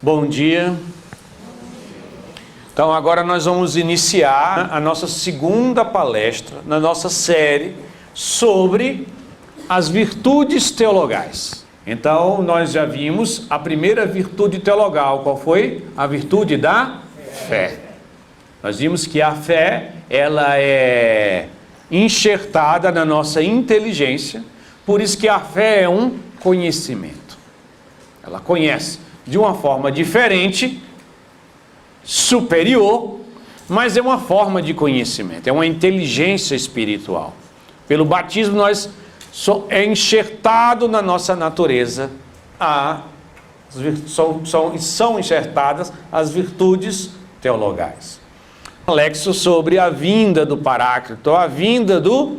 Bom dia. Então agora nós vamos iniciar a nossa segunda palestra na nossa série sobre as virtudes teologais. Então nós já vimos a primeira virtude teologal. Qual foi? A virtude da fé. Nós vimos que a fé, ela é enxertada na nossa inteligência, por isso que a fé é um conhecimento. Ela conhece de uma forma diferente, superior, mas é uma forma de conhecimento, é uma inteligência espiritual. Pelo batismo nós é enxertado na nossa natureza, são enxertadas as virtudes teologais. Lexo sobre a vinda do Paráclito, a vinda do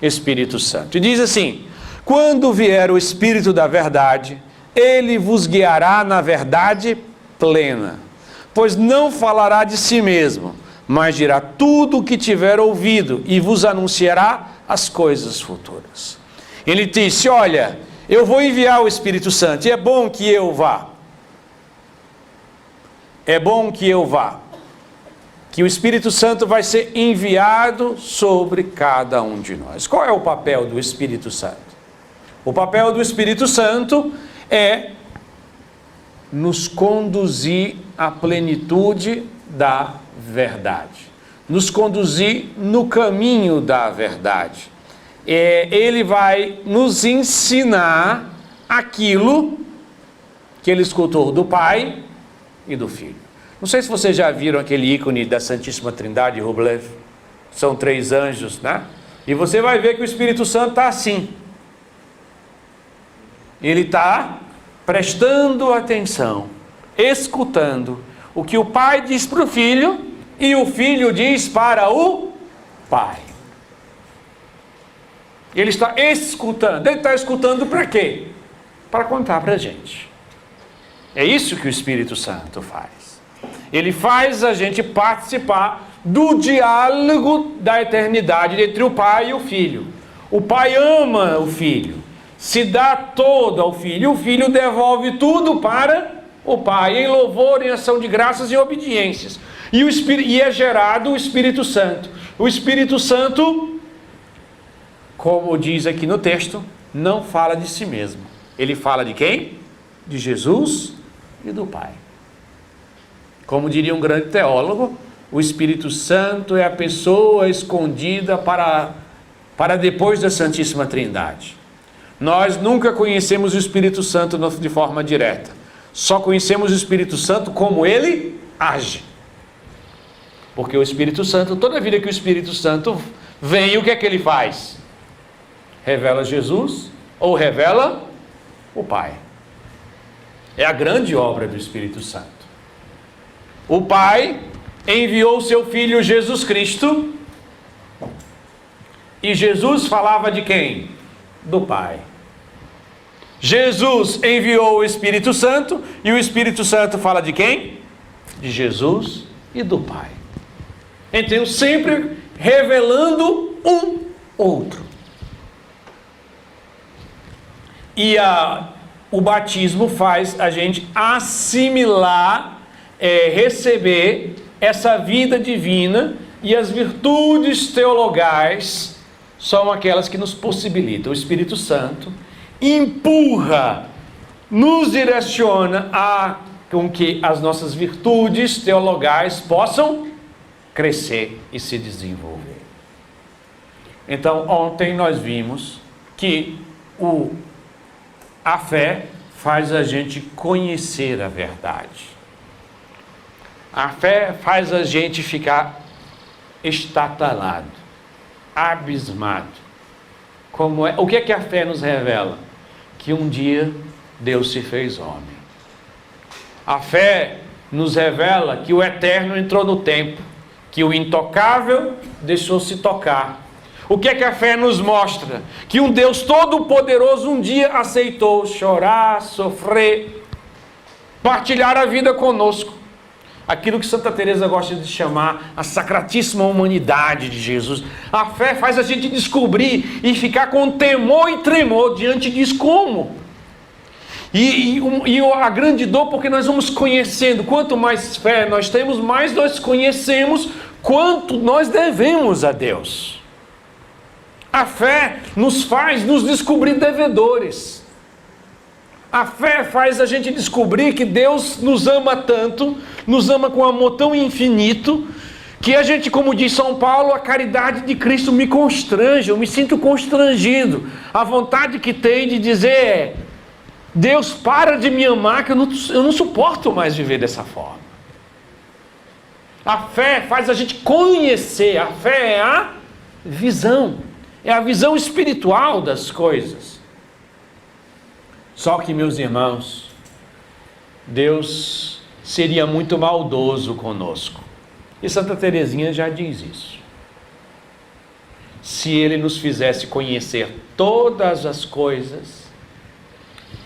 Espírito Santo. E diz assim: quando vier o Espírito da verdade, ele vos guiará na verdade plena, pois não falará de si mesmo, mas dirá tudo o que tiver ouvido e vos anunciará as coisas futuras. Ele disse: olha, eu vou enviar o Espírito Santo e é bom que eu vá. É bom que eu vá. Que o Espírito Santo vai ser enviado sobre cada um de nós. Qual é o papel do Espírito Santo? O papel do Espírito Santo é nos conduzir à plenitude da verdade. Nos conduzir no caminho da verdade. Ele vai nos ensinar aquilo que ele escutou do Pai e do Filho. Não sei se vocês já viram aquele ícone da Santíssima Trindade, Rublev. São 3 anjos, né? E você vai ver que o Espírito Santo está assim. Ele está prestando atenção, escutando o que o Pai diz para o Filho e o Filho diz para o Pai. Ele está escutando. Ele está escutando para quê? Para contar para a gente. É isso que o Espírito Santo faz. Ele faz a gente participar do diálogo da eternidade entre o Pai e o Filho. O Pai ama o Filho, se dá todo ao Filho, e o Filho devolve tudo para o Pai, em louvor, em ação de graças e obediências. E é gerado o Espírito Santo. O Espírito Santo, como diz aqui no texto, não fala de si mesmo. Ele fala de quem? De Jesus e do Pai. Como diria um grande teólogo, o Espírito Santo é a pessoa escondida para depois da Santíssima Trindade. Nós nunca conhecemos o Espírito Santo de forma direta. Só conhecemos o Espírito Santo como ele age. Porque o Espírito Santo, toda vida que o Espírito Santo vem, o que é que ele faz? Revela Jesus ou revela o Pai. É a grande obra do Espírito Santo. O Pai enviou o seu Filho Jesus Cristo, e Jesus falava de quem? Do Pai. Jesus enviou o Espírito Santo, e o Espírito Santo fala de quem? De Jesus e do Pai. Então sempre revelando um outro. E o batismo faz a gente assimilar, receber essa vida divina, e as virtudes teologais são aquelas que nos possibilitam. O Espírito Santo empurra, nos direciona com que as nossas virtudes teologais possam crescer e se desenvolver. Então, ontem nós vimos que a fé faz a gente conhecer a verdade. A fé faz a gente ficar estatalado, abismado. O que é que a fé nos revela? Que um dia Deus se fez homem. A fé nos revela que o eterno entrou no tempo, que o intocável deixou-se tocar. O que é que a fé nos mostra? Que um Deus todo-poderoso um dia aceitou chorar, sofrer, partilhar a vida conosco. Aquilo que Santa Teresa gosta de chamar a sacratíssima humanidade de Jesus. A fé faz a gente descobrir e ficar com temor e tremor diante disso. Como? E a grande dor, porque nós vamos conhecendo. Quanto mais fé nós temos, mais nós conhecemos quanto nós devemos a Deus. A fé nos faz nos descobrir devedores. A fé faz a gente descobrir que Deus nos ama tanto, nos ama com um amor tão infinito, que a gente, como diz São Paulo, a caridade de Cristo me constrange, eu me sinto constrangido. A vontade que tem de dizer Deus, para de me amar, que eu não suporto mais viver dessa forma. A fé faz a gente conhecer, a fé é a visão, é a visão espiritual das coisas. Só que, meus irmãos, Deus seria muito maldoso conosco. E Santa Teresinha já diz isso. Se Ele nos fizesse conhecer todas as coisas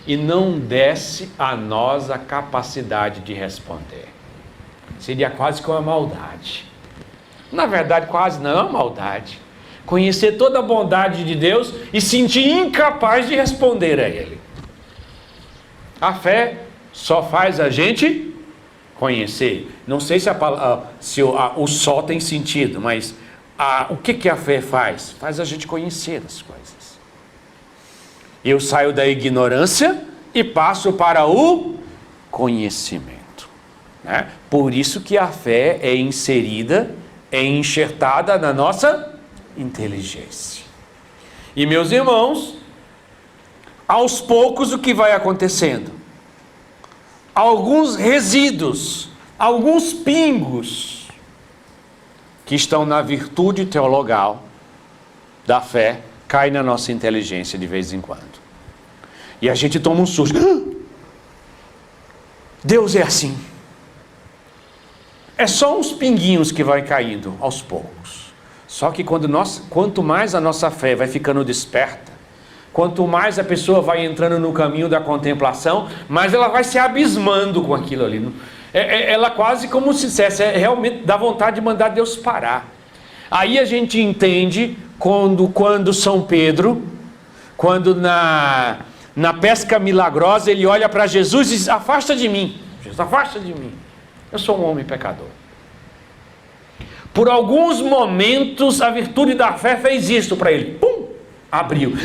e não desse a nós a capacidade de responder, seria quase que uma maldade. Na verdade, quase não é uma maldade. Conhecer toda a bondade de Deus e sentir incapaz de responder a Ele. A fé só faz a gente conhecer. Não sei se o só tem sentido, mas o que a fé faz? Faz a gente conhecer as coisas. Eu saio da ignorância e passo para o conhecimento, né? Por isso que a fé é inserida, é enxertada na nossa inteligência. E, meus irmãos, aos poucos o que vai acontecendo? Alguns resíduos, alguns pingos que estão na virtude teologal da fé caem na nossa inteligência de vez em quando. E a gente toma um susto. Deus é assim. É só uns pinguinhos que vai caindo aos poucos. Só que quanto mais a nossa fé vai ficando desperta, quanto mais a pessoa vai entrando no caminho da contemplação, mais ela vai se abismando com aquilo ali. Ela quase como se dissesse, realmente dá vontade de mandar Deus parar. Aí a gente entende quando São Pedro, quando na pesca milagrosa, ele olha para Jesus e diz: afasta de mim, Jesus, afasta de mim, eu sou um homem pecador. Por alguns momentos a virtude da fé fez isso para ele, pum, abriu,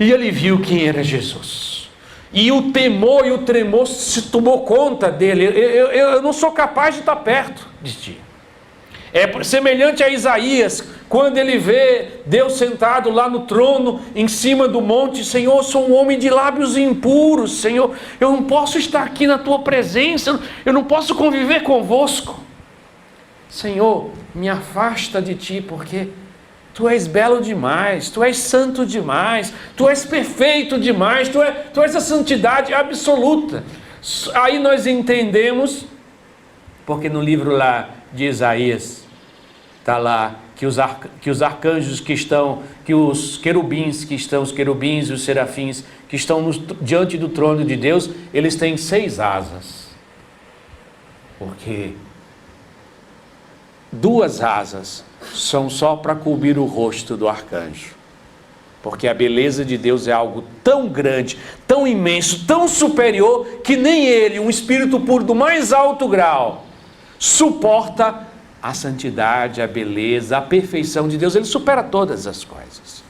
e ele viu quem era Jesus, e o temor e o tremor se tomou conta dele. Eu não sou capaz de estar perto de ti. É semelhante a Isaías, quando ele vê Deus sentado lá no trono, em cima do monte: Senhor, eu sou um homem de lábios impuros, Senhor, eu não posso estar aqui na tua presença, eu não posso conviver convosco. Senhor, me afasta de ti, porque tu és belo demais, tu és santo demais, tu és perfeito demais, tu és a santidade absoluta. Aí nós entendemos, porque no livro lá de Isaías está lá que os arcanjos que estão, que os querubins e os serafins que estão diante do trono de Deus, eles têm 6 asas, porque 2 asas são só para cobrir o rosto do arcanjo, porque a beleza de Deus é algo tão grande, tão imenso, tão superior, que nem ele, um espírito puro do mais alto grau, suporta a santidade, a beleza, a perfeição de Deus. Ele supera todas as coisas.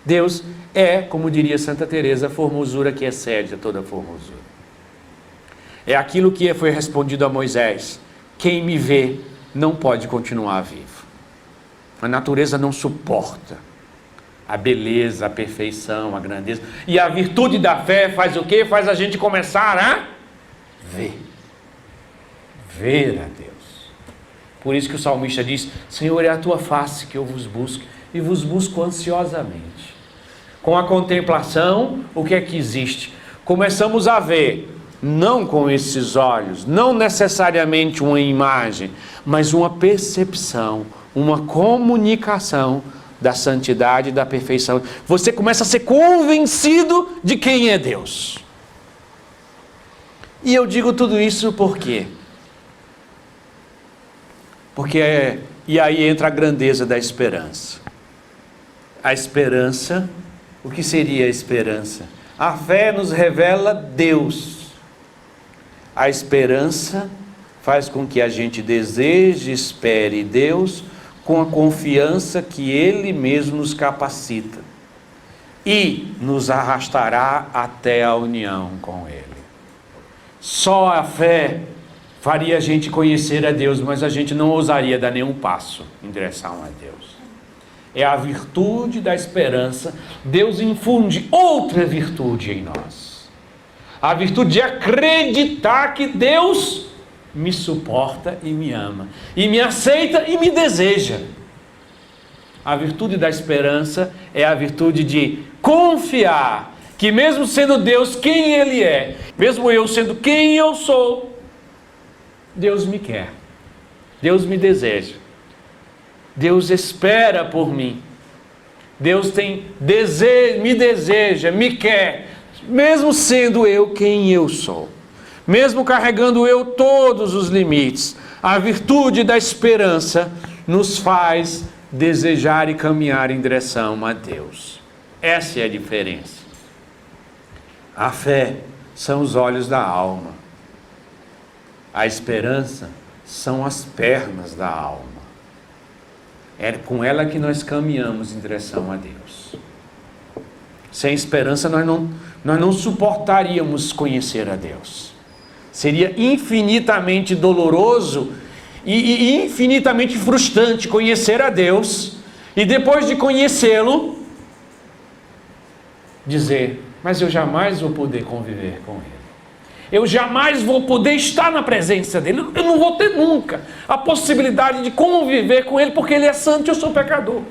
Deus é, como diria Santa Teresa, a formosura que excede a toda formosura. É aquilo que foi respondido a Moisés: quem me vê não pode continuar vivo. A natureza não suporta a beleza, a perfeição, a grandeza. E a virtude da fé faz o quê? Faz a gente começar a ver a Deus. Por isso que o salmista diz: Senhor, é a tua face que eu vos busco, e vos busco ansiosamente. Com a contemplação, o que é que existe? Começamos a ver, não com esses olhos, não necessariamente uma imagem, mas uma percepção, uma comunicação da santidade e da perfeição. Você começa a ser convencido de quem é Deus. E eu digo tudo isso por quê? E aí entra a grandeza da esperança. A esperança, o que seria a esperança? A fé nos revela Deus. A esperança faz com que a gente deseje e espere Deus com a confiança que Ele mesmo nos capacita e nos arrastará até a união com Ele. Só a fé faria a gente conhecer a Deus, mas a gente não ousaria dar nenhum passo em direção a Deus. É a virtude da esperança. Deus infunde outra virtude em nós. A virtude de acreditar que Deus me suporta e me ama, e me aceita e me deseja. A virtude da esperança é a virtude de confiar que mesmo sendo Deus quem Ele é, mesmo eu sendo quem eu sou, Deus me quer, Deus me deseja, Deus espera por mim, Deus me deseja, me quer, mesmo sendo eu quem eu sou, mesmo carregando eu todos os limites. A virtude da esperança nos faz desejar e caminhar em direção a Deus. Essa é a diferença. A fé são os olhos da alma. A esperança são as pernas da alma. É com ela que nós caminhamos em direção a Deus. Sem esperança nós não suportaríamos conhecer a Deus. Seria infinitamente doloroso e infinitamente frustrante conhecer a Deus e depois de conhecê-lo dizer: mas eu jamais vou poder conviver com Ele. Eu jamais vou poder estar na presença dEle. Eu não vou ter nunca a possibilidade de conviver com Ele, porque Ele é santo e eu sou pecador.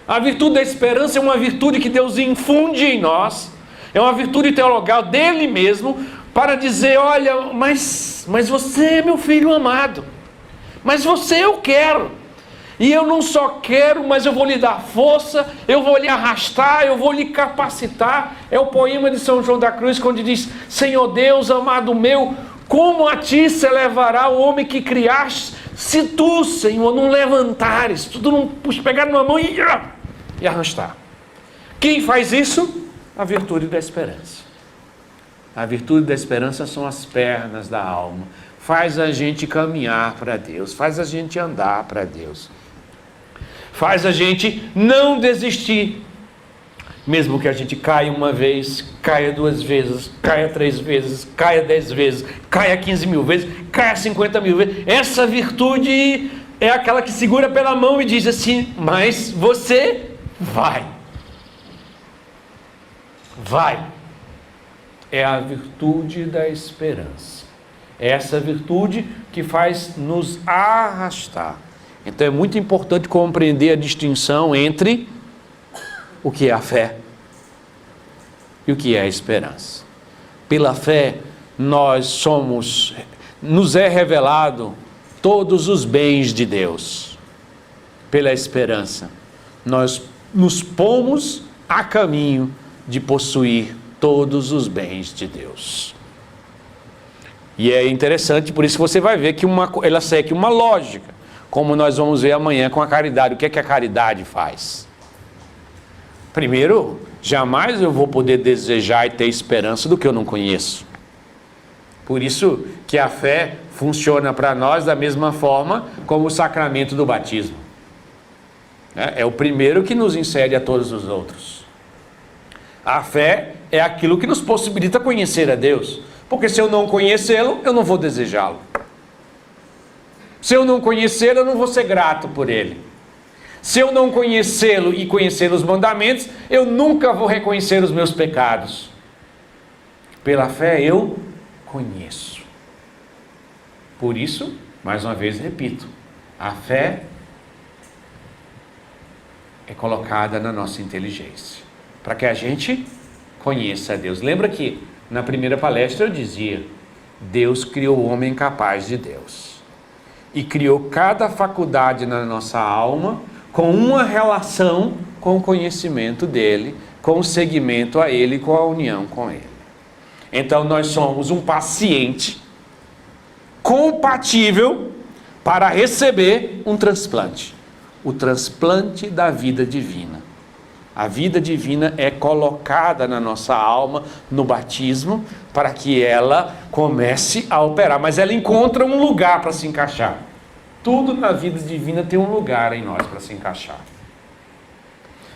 A virtude da esperança é uma virtude que Deus infunde em nós. É uma virtude teologal dEle mesmo, para dizer: olha, mas você é meu filho amado. Mas você eu quero. E eu não só quero, mas eu vou lhe dar força, eu vou lhe arrastar, eu vou lhe capacitar. É o poema de São João da Cruz, quando diz: Senhor Deus, amado meu, como a ti se elevará o homem que criaste, se tu, Senhor, não levantares, se tu não pegar numa mão e arrastar. Quem faz isso? A virtude da esperança. A virtude da esperança são as pernas da alma. Faz a gente caminhar para Deus, faz a gente andar para Deus. Faz a gente não desistir. Mesmo que a gente caia uma vez, caia 2 vezes, caia 3 vezes, caia 10 vezes, caia 15 mil vezes, caia 50 mil vezes. Essa virtude é aquela que segura pela mão e diz assim: mas você vai. Vai. É a virtude da esperança. É essa virtude que faz nos arrastar. Então é muito importante compreender a distinção entre o que é a fé e o que é a esperança. Pela fé, nos é revelado todos os bens de Deus. Pela esperança, nós nos pomos a caminho de possuir todos os bens de Deus. E é interessante, por isso que você vai ver que ela segue uma lógica, como nós vamos ver amanhã com a caridade. O que é que a caridade faz? Primeiro, jamais eu vou poder desejar e ter esperança do que eu não conheço. Por isso que a fé funciona para nós da mesma forma como o sacramento do batismo. É o primeiro que nos insere a todos os outros. A fé é aquilo que nos possibilita conhecer a Deus. Porque se eu não conhecê-lo, eu não vou desejá-lo. Se eu não conhecê-lo, eu não vou ser grato por ele. Se eu não conhecê-lo e conhecer os mandamentos, eu nunca vou reconhecer os meus pecados. Pela fé eu conheço. Por isso, mais uma vez repito, a fé é colocada na nossa inteligência, para que a gente conheça a Deus. Lembra que na primeira palestra eu dizia: Deus criou o homem capaz de Deus. E criou cada faculdade na nossa alma com uma relação com o conhecimento dele, com o seguimento a ele, com a união com ele. Então nós somos um paciente compatível para receber um transplante. O transplante da vida divina. A vida divina é colocada na nossa alma no batismo para que ela comece a operar. Mas ela encontra um lugar para se encaixar. Tudo na vida divina tem um lugar em nós para se encaixar.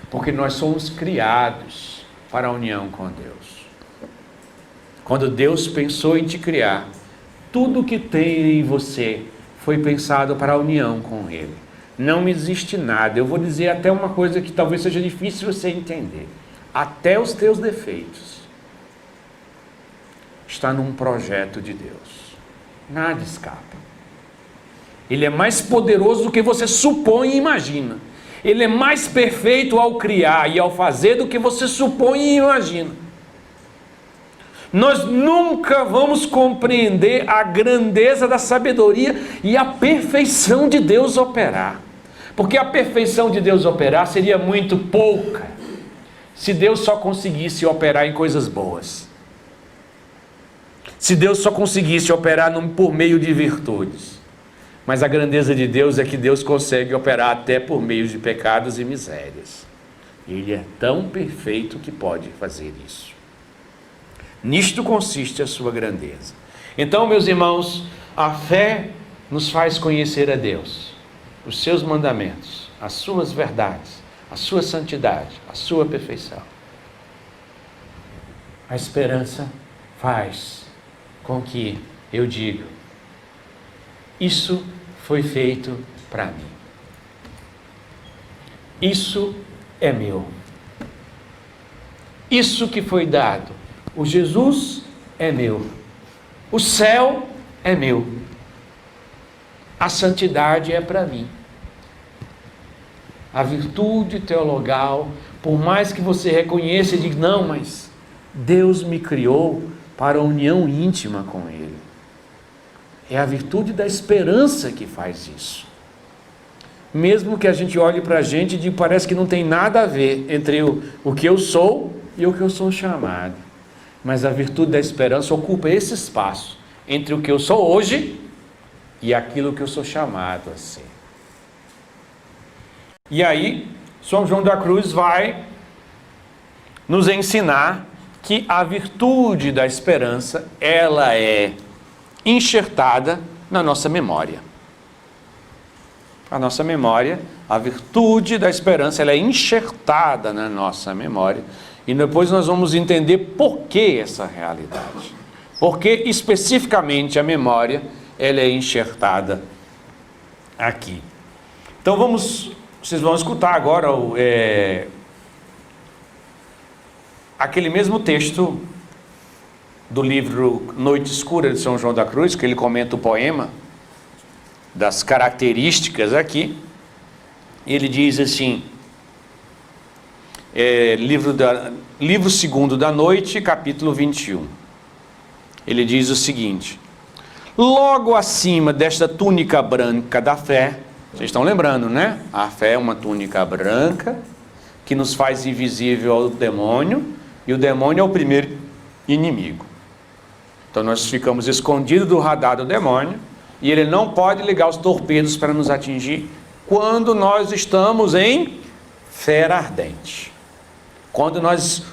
Porque nós somos criados para a união com Deus. Quando Deus pensou em te criar, tudo que tem em você foi pensado para a união com Ele. Não existe nada. Eu vou dizer até uma coisa que talvez seja difícil você entender. Até os teus defeitos está num projeto de Deus. Nada escapa. Ele é mais poderoso do que você supõe e imagina. Ele é mais perfeito ao criar e ao fazer do que você supõe e imagina. Nós nunca vamos compreender a grandeza da sabedoria e a perfeição de Deus operar. Porque a perfeição de Deus operar seria muito pouca se Deus só conseguisse operar em coisas boas. Se Deus só conseguisse operar por meio de virtudes. Mas a grandeza de Deus é que Deus consegue operar até por meio de pecados e misérias. Ele é tão perfeito que pode fazer isso. Nisto consiste a sua grandeza. Então, meus irmãos, a fé nos faz conhecer a Deus, os seus mandamentos, as suas verdades, a sua santidade, a sua perfeição. A esperança faz com que eu diga: isso foi feito para mim. Isso é meu. Isso que foi dado. O Jesus é meu. O céu é meu. A santidade é para mim. A virtude teologal, por mais que você reconheça e diga: não, mas Deus me criou para a união íntima com Ele. É a virtude da esperança que faz isso. Mesmo que a gente olhe para a gente e diga: parece que não tem nada a ver entre o que eu sou e o que eu sou chamado. Mas a virtude da esperança ocupa esse espaço entre o que eu sou hoje e aquilo que eu sou chamado a ser. E aí, São João da Cruz vai nos ensinar que a virtude da esperança, ela é enxertada na nossa memória. A nossa memória, a virtude da esperança, ela é enxertada na nossa memória. E depois nós vamos entender por que essa realidade. Porque especificamente a memória, ela é enxertada aqui. Então vocês vão escutar agora aquele mesmo texto do livro Noite Escura de São João da Cruz, que ele comenta o poema das características aqui. Ele diz assim, livro 2 da noite, capítulo 21. Ele diz o seguinte: logo acima desta túnica branca da fé, vocês estão lembrando, né? A fé é uma túnica branca que nos faz invisível ao demônio, e o demônio é o primeiro inimigo. Então nós ficamos escondidos do radar do demônio, e ele não pode ligar os torpedos para nos atingir quando nós estamos em fera ardente. Quando nós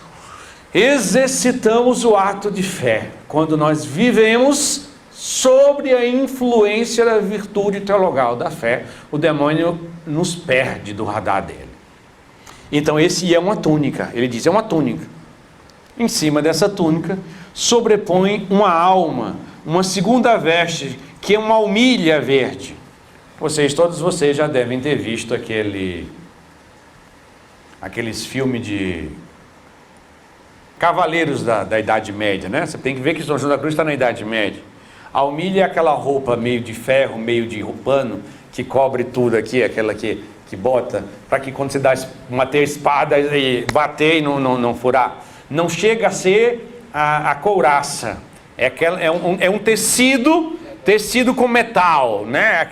exercitamos o ato de fé, quando nós vivemos sobre a influência da virtude teologal da fé, o demônio nos perde do radar dele. Então esse é uma túnica, ele diz, é uma túnica. Em cima dessa túnica sobrepõe uma alma, uma segunda veste, que é uma almilha verde. Todos vocês já devem ter visto aqueles filmes de cavaleiros da Idade Média, né? Você tem que ver que São João da Cruz está na Idade Média. A almilha é aquela roupa meio de ferro, meio de pano, que cobre tudo aqui, aquela que bota, para que quando você bater a espada e bater e não furar. Não chega a ser a couraça. É um tecido com metal, né?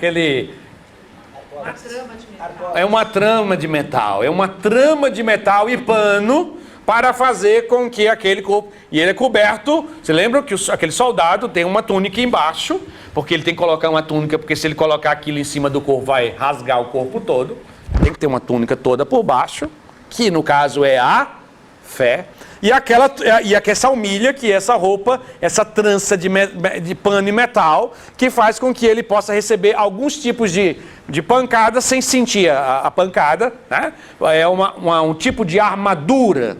É uma trama de metal. É uma trama de metal e pano para fazer com que aquele corpo... E ele é coberto... Você lembra que aquele soldado tem uma túnica embaixo, porque ele tem que colocar uma túnica, porque se ele colocar aquilo em cima do corpo vai rasgar o corpo todo. Tem que ter uma túnica toda por baixo, que no caso é a fé, e essa humilha, que é essa roupa, essa trança de pano e metal, que faz com que ele possa receber alguns tipos de pancada sem sentir a pancada, né? É um tipo de armadura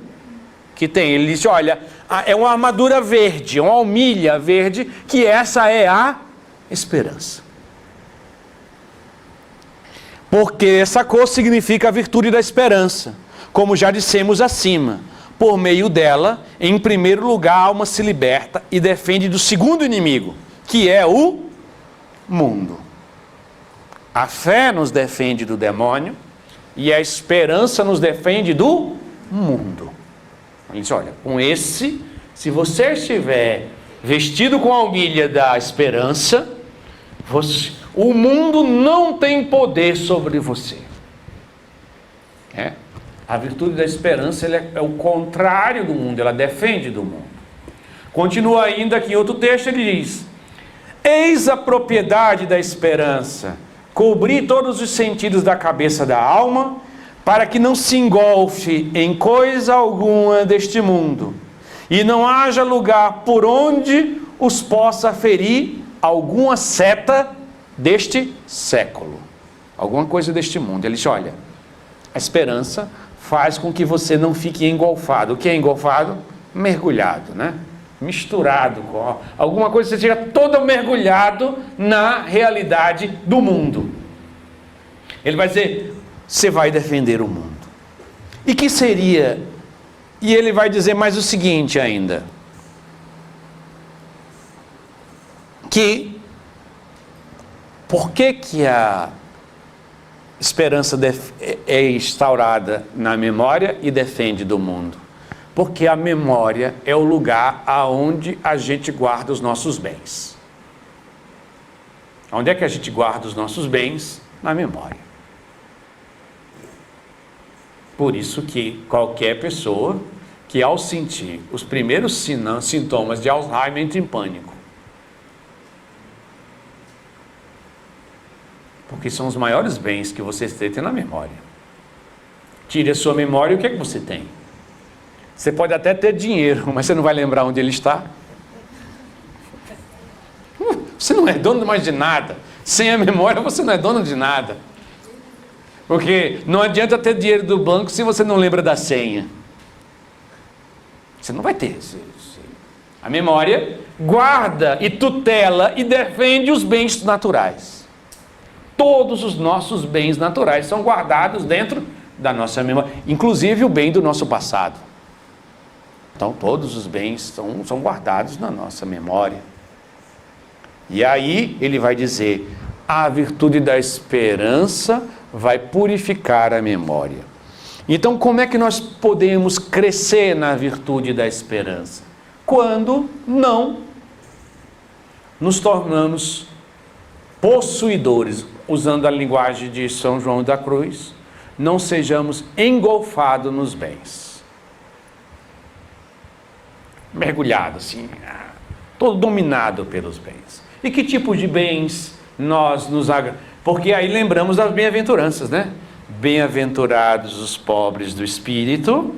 que tem. Ele disse, olha, é uma armadura verde, uma humilha verde, que essa é a esperança. Porque essa cor significa a virtude da esperança, como já dissemos acima. Por meio dela, em primeiro lugar, a alma se liberta e defende do segundo inimigo, que é o mundo. A fé nos defende do demônio e a esperança nos defende do mundo. Ele diz, olha, se você estiver vestido com a humilha da esperança, o mundo não tem poder sobre você. A virtude da esperança é o contrário do mundo, ela defende do mundo. Continua ainda aqui em outro texto, ele diz, eis a propriedade da esperança, cobrir todos os sentidos da cabeça da alma, para que não se engolfe em coisa alguma deste mundo, e não haja lugar por onde os possa ferir alguma seta deste século, alguma coisa deste mundo. Ele diz, olha, a esperança faz com que você não fique engolfado. O que é engolfado? Mergulhado, né? Misturado com alguma coisa, você seja todo mergulhado na realidade do mundo. Ele vai dizer, você vai defender o mundo. E que seria? E ele vai dizer mais o seguinte ainda, que por que a esperança é instaurada na memória e defende do mundo? Porque a memória é o lugar aonde a gente guarda os nossos bens. Onde é que a gente guarda os nossos bens? Na memória. Por isso que qualquer pessoa que ao sentir os primeiros sintomas de Alzheimer entra em pânico. Porque são os maiores bens que você tem na memória. Tire a sua memória e o que é que você tem? Você pode até ter dinheiro, mas você não vai lembrar onde ele está. Você não é dono mais de nada. Sem a memória você não é dono de nada. Porque não adianta ter dinheiro do banco se você não lembra da senha. Você não vai ter. A memória guarda e tutela e defende os bens naturais. Todos os nossos bens naturais são guardados dentro da nossa memória, inclusive o bem do nosso passado. Então todos os bens são guardados na nossa memória. E aí ele vai dizer, a virtude da esperança vai purificar a memória. Então como é que nós podemos crescer na virtude da esperança? Quando não nos tornamos possuidores, usando a linguagem de São João da Cruz, não sejamos engolfados nos bens. Mergulhado assim, todo dominado pelos bens. E que tipo de bens nós nos... Porque aí lembramos das bem-aventuranças, né? Bem-aventurados os pobres do espírito,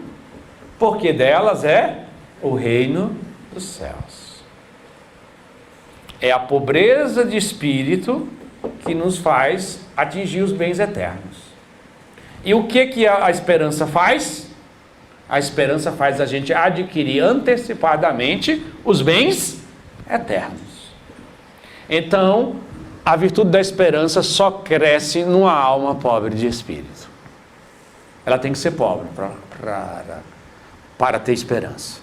porque delas é o reino dos céus. É a pobreza de espírito que nos faz atingir os bens eternos. E o que a esperança faz? A esperança faz a gente adquirir antecipadamente os bens eternos. Então, a virtude da esperança só cresce numa alma pobre de espírito. Ela tem que ser pobre para ter esperança.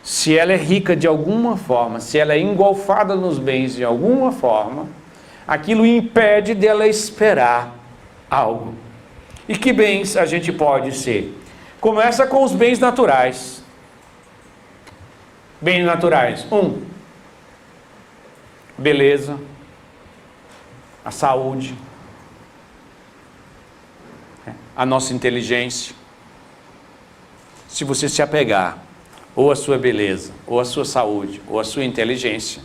Se ela é rica de alguma forma, se ela é engolfada nos bens de alguma forma, aquilo impede dela esperar algo. E que bens a gente pode ser? Começa com os bens naturais. Bens naturais. 1. Beleza. A saúde. A nossa inteligência. Se você se apegar ou à sua beleza, ou à sua saúde, ou à sua inteligência.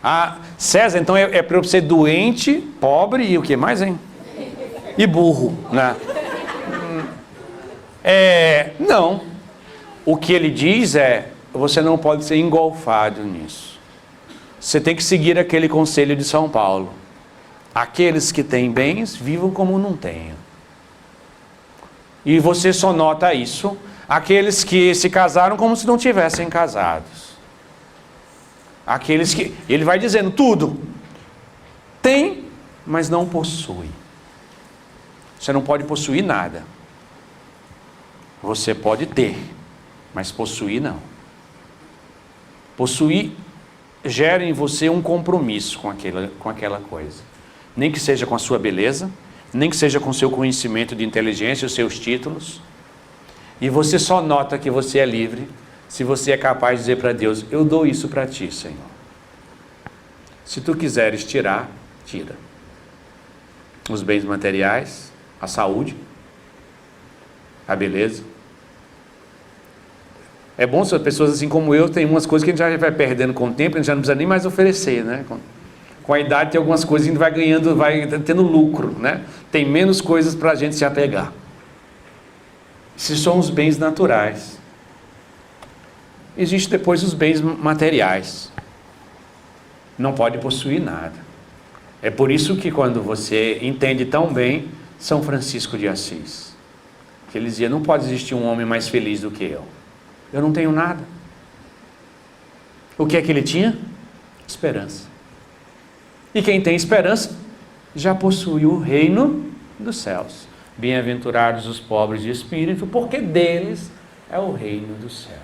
Ah, César, então é para eu ser doente, pobre e o que mais, hein? e burro, né? Não. O que ele diz é, você não pode ser engolfado nisso. Você tem que seguir aquele conselho de São Paulo. Aqueles que têm bens, vivam como não tenham. E você só nota isso, aqueles que se casaram como se não tivessem casados. Aqueles que, ele vai dizendo tudo. Tem, mas não possui. Você não pode possuir nada. Você pode ter, mas possuir não. Possuir gera em você um compromisso com aquela coisa. Nem que seja com a sua beleza, nem que seja com o seu conhecimento de inteligência, os seus títulos. E você só nota que você é livre se você é capaz de dizer para Deus, eu dou isso para ti, Senhor. Se tu quiseres tirar, tira. Os bens materiais, a saúde, a beleza. É bom se as pessoas assim como eu, tem umas coisas que a gente já vai perdendo com o tempo, a gente já não precisa nem mais oferecer, né? Com a idade tem algumas coisas que a gente vai ganhando, vai tendo lucro, né? Tem menos coisas para a gente se apegar. Esses são os bens naturais. Existem depois os bens materiais. Não pode possuir nada. É por isso que quando você entende tão bem São Francisco de Assis, que ele dizia, não pode existir um homem mais feliz do que eu. Eu não tenho nada. O que é que ele tinha? Esperança. E quem tem esperança já possui o reino dos céus. Bem-aventurados os pobres de espírito, porque deles é o reino dos céus.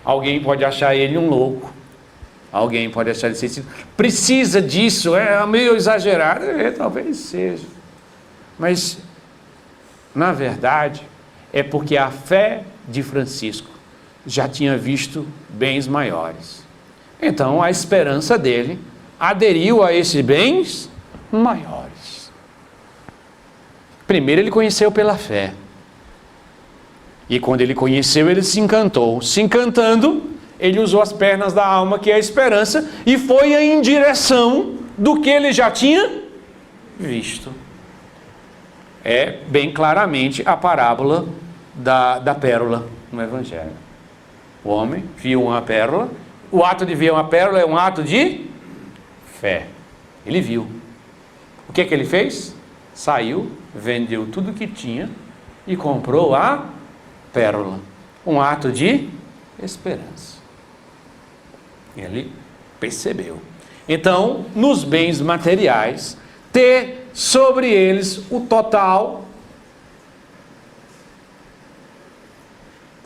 Alguém pode achar ele um louco. Alguém pode achar ele assim, precisa disso, é meio exagerado. Talvez seja. Mas, na verdade, é porque a fé de Francisco já tinha visto bens maiores. Então, a esperança dele aderiu a esses bens maiores. Primeiro ele conheceu pela fé. E quando ele conheceu, ele se encantou. Se encantando, ele usou as pernas da alma, que é a esperança, e foi em direção do que ele já tinha visto. É bem claramente a parábola da pérola no Evangelho. O homem viu uma pérola. O ato de ver uma pérola é um ato de fé. Ele viu. O que é que ele fez? Saiu, vendeu tudo que tinha e comprou a pérola. Um ato de esperança. Ele percebeu. Então, nos bens materiais, ter sobre eles o total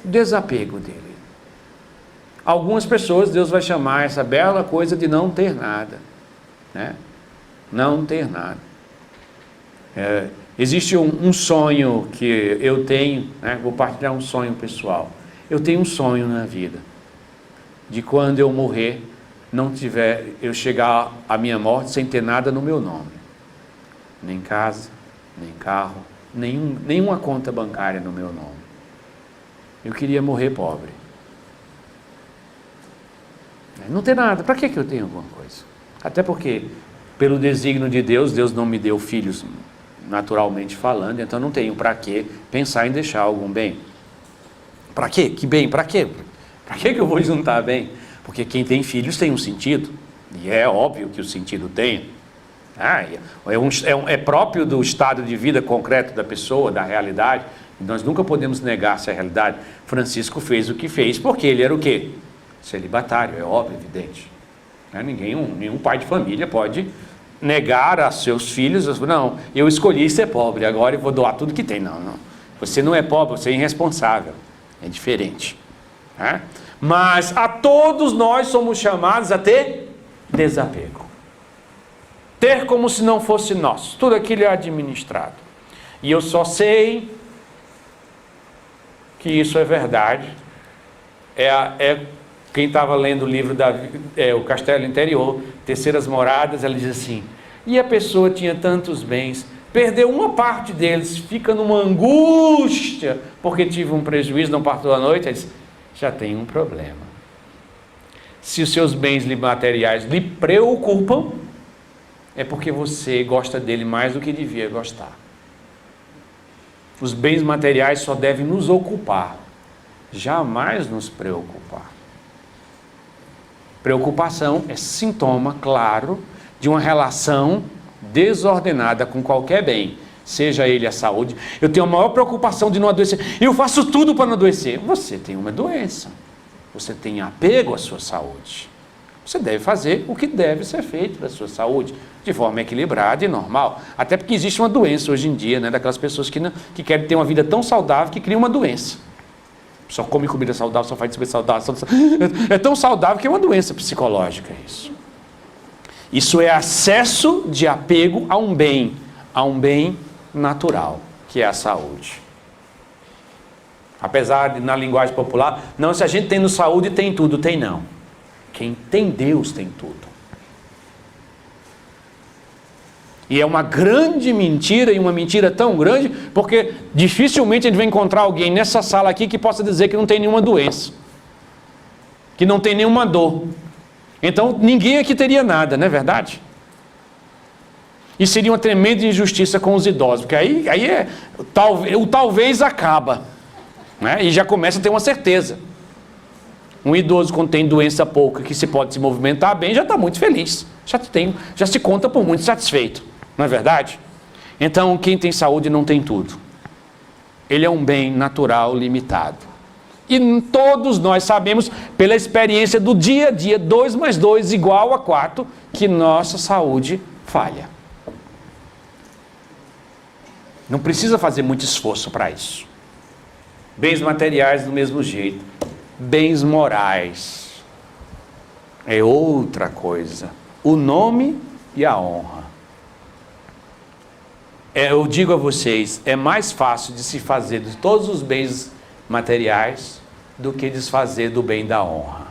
desapego dele. Algumas pessoas, Deus vai chamar essa bela coisa de não ter nada, né? Não ter nada. Existe um sonho que eu tenho, né? Vou partilhar um sonho pessoal. Eu tenho um sonho na vida, de quando eu morrer, eu chegar à minha morte sem ter nada no meu nome. Nem casa, nem carro, nenhuma conta bancária no meu nome. Eu queria morrer pobre. Não ter nada. Para que eu tenho alguma coisa? Até porque, pelo desígnio de Deus, Deus não me deu filhos naturalmente falando, então não tenho para que pensar em deixar algum bem. Para quê? Que bem? Para quê? Para que eu vou juntar bem? Porque quem tem filhos tem um sentido. E é óbvio que o sentido tem. É próprio do estado de vida concreto da pessoa, da realidade. Nós nunca podemos negar essa realidade. Francisco fez o que fez porque ele era o quê? Celibatário, é óbvio, evidente. Nenhum pai de família pode negar a seus filhos, não, eu escolhi ser pobre, agora eu vou doar tudo que tem. Não. Você não é pobre, você é irresponsável. É diferente. Né? Mas a todos nós somos chamados a ter desapego. Ter como se não fosse nosso. Tudo aquilo é administrado. E eu só sei que isso é verdade. Quem estava lendo o livro O Castelo Interior, Terceiras Moradas, ela diz assim, e a pessoa tinha tantos bens, perdeu uma parte deles, fica numa angústia, porque tive um prejuízo, não partiu a noite, ela diz, já tem um problema. Se os seus bens materiais lhe preocupam, é porque você gosta dele mais do que devia gostar. Os bens materiais só devem nos ocupar, jamais nos preocupar. Preocupação é sintoma, claro, de uma relação desordenada com qualquer bem, seja ele a saúde. Eu tenho a maior preocupação de não adoecer. Eu faço tudo para não adoecer. Você tem uma doença. Você tem apego à sua saúde. Você deve fazer o que deve ser feito para a sua saúde, de forma equilibrada e normal. Até porque existe uma doença hoje em dia, né, daquelas pessoas que querem ter uma vida tão saudável que criam uma doença. Só come comida saudável, só faz comida saudável. É tão saudável que é uma doença psicológica isso. Isso é acesso de apego a um bem natural, que é a saúde. Apesar de, na linguagem popular, não, se a gente tem no saúde, tem tudo. Tem não. Quem tem Deus tem tudo. E é uma grande mentira, e uma mentira tão grande, porque dificilmente a gente vai encontrar alguém nessa sala aqui que possa dizer que não tem nenhuma doença, que não tem nenhuma dor. Então ninguém aqui teria nada, não é verdade? E seria uma tremenda injustiça com os idosos, porque aí o talvez acaba, né? E já começa a ter uma certeza. Um idoso, quando tem doença pouca, que se pode se movimentar bem, já está muito feliz, já se conta por muito satisfeito, não é verdade? Então quem tem saúde não tem tudo. Ele é um bem natural limitado. E todos nós sabemos, pela experiência do dia a dia, 2 mais 2 igual a 4, que nossa saúde falha. Não precisa fazer muito esforço para isso. Bens materiais do mesmo jeito. Bens morais é outra coisa. O nome e a honra. Eu digo a vocês, é mais fácil de se fazer de todos os bens materiais do que desfazer do bem da honra.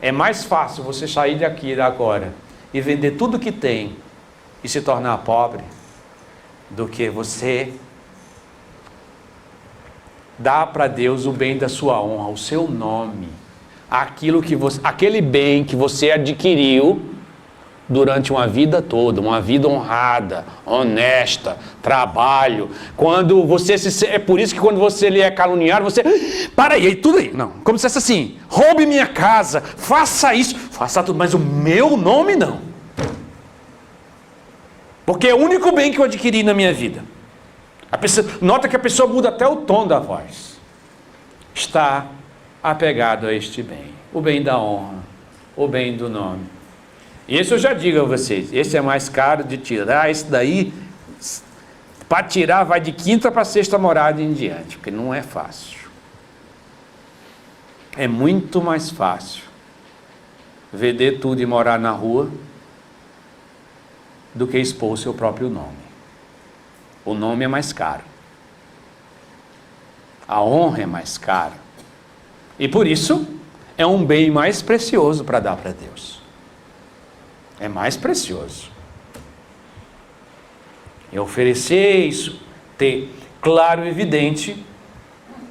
É mais fácil você sair daqui agora e vender tudo que tem e se tornar pobre do que você dar para Deus o bem da sua honra, o seu nome, aquele bem que você adquiriu durante uma vida toda, uma vida honrada, honesta, trabalho. Quando você é por isso que quando você lhe é caluniado, você para aí, tudo aí, não, como se fosse assim, roube minha casa, faça isso, faça tudo, mas o meu nome não, porque é o único bem que eu adquiri na minha vida. Nota que a pessoa muda até o tom da voz. Está apegado a este bem, o bem da honra, o bem do nome. Esse eu já digo a vocês, esse é mais caro de tirar. Esse daí, para tirar, vai de 5ª para 6ª morada em diante, porque não é fácil. É muito mais fácil vender tudo e morar na rua do que expor o seu próprio nome. O nome é mais caro. A honra é mais cara. E por isso, é um bem mais precioso para dar para Deus. É mais precioso. E oferecer isso, ter claro e evidente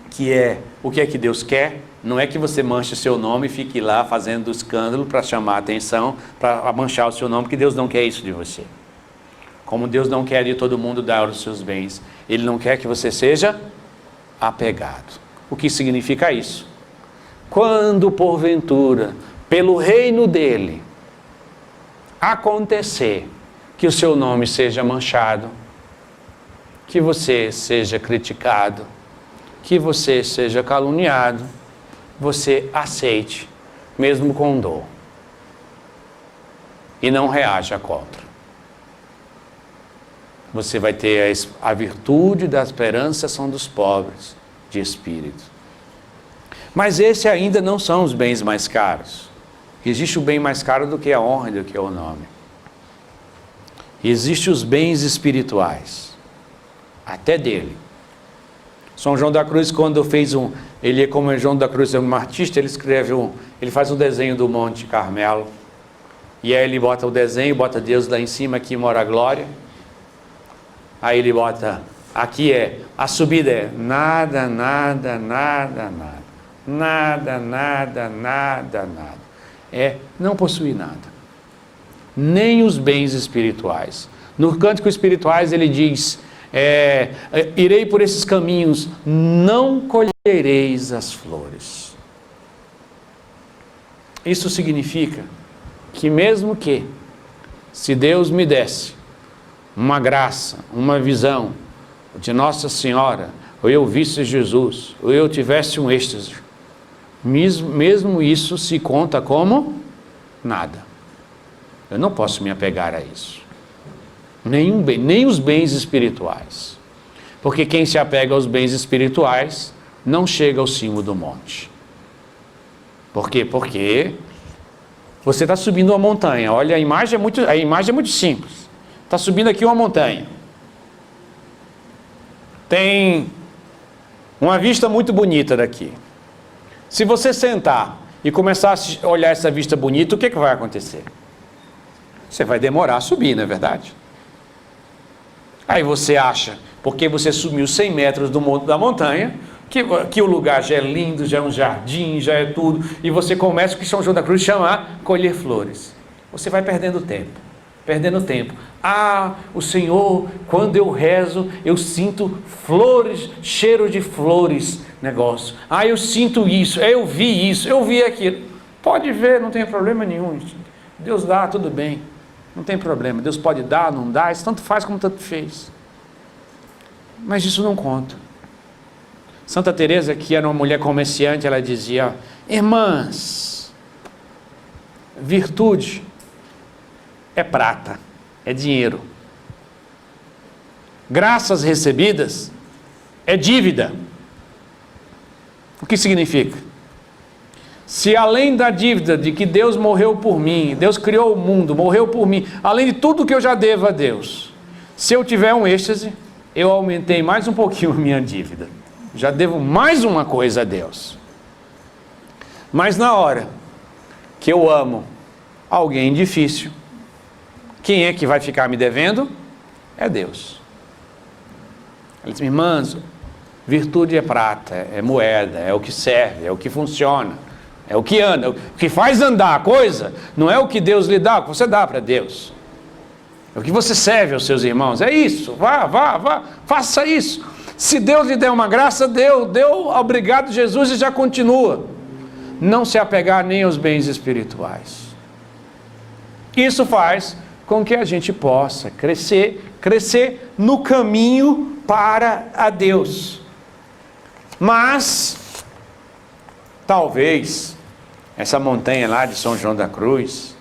que o que é que Deus quer. Não é que você manche o seu nome e fique lá fazendo escândalo para chamar a atenção, para manchar o seu nome, porque Deus não quer isso de você. Como Deus não quer de todo mundo dar os seus bens, Ele não quer que você seja apegado. O que significa isso? Quando porventura, pelo reino dele, acontecer que o seu nome seja manchado, que você seja criticado, que você seja caluniado, você aceite, mesmo com dor, e não reaja contra. Você vai ter a virtude da esperança são dos pobres de espírito. Mas esses ainda não são os bens mais caros. Existe o bem mais caro do que a honra e do que o nome. Existem os bens espirituais, até dele. São João da Cruz, quando fez ele é como João da Cruz é um artista, ele faz um desenho do Monte Carmelo, e aí ele bota o desenho, bota Deus lá em cima, aqui mora a glória. Aí ele bota, aqui a subida é nada, nada, nada, nada. Nada, nada, nada, nada. É não possuir nada. nem os bens espirituais. No Cântico Espirituais ele diz, irei por esses caminhos, não colhereis as flores. Isso significa que mesmo que, se Deus me desse uma graça, uma visão de Nossa Senhora, ou eu visse Jesus, ou eu tivesse um êxtase, mesmo isso se conta como nada. Eu não posso me apegar a isso. Nem os bens espirituais. Porque quem se apega aos bens espirituais não chega ao cimo do monte. Por quê? Porque você está subindo uma montanha. Olha, a imagem é muito simples. Está subindo aqui uma montanha. Tem uma vista muito bonita daqui. Se você sentar e começar a olhar essa vista bonita, o que vai acontecer? Você vai demorar a subir, não é verdade? Aí você acha, porque você subiu 100 metros da montanha, que o lugar já é lindo, já é um jardim, já é tudo, e você começa, o que São João da Cruz chama a colher flores. Você vai perdendo tempo. O Senhor, quando eu rezo, eu sinto flores, cheiro de flores, negócio. Eu sinto isso, eu vi isso, eu vi aquilo. Pode ver, não tem problema nenhum. Deus dá, tudo bem. Não tem problema. Deus pode dar, não dá, isso tanto faz como tanto fez. Mas isso não conta. Santa Teresa, que era uma mulher comerciante, ela dizia: irmãs, virtude é prata, é dinheiro. Graças recebidas é dívida. O que significa? Se além da dívida de que Deus morreu por mim, Deus criou o mundo, morreu por mim, além de tudo que eu já devo a Deus, se eu tiver um êxtase, eu aumentei mais um pouquinho a minha dívida. Já devo mais uma coisa a Deus. Mas na hora que eu amo alguém difícil, quem é que vai ficar me devendo? É Deus. Ele diz: irmãs, virtude é prata, é moeda, é o que serve, é o que funciona, é o que anda, o que faz andar a coisa, não é o que Deus lhe dá, o que você dá para Deus. É o que você serve aos seus irmãos, é isso, vá, faça isso. Se Deus lhe der uma graça, deu, obrigado Jesus, e já continua. Não se apegar nem aos bens espirituais. Isso faz com que a gente possa crescer no caminho para a Deus. Mas, talvez, essa montanha lá de São João da Cruz,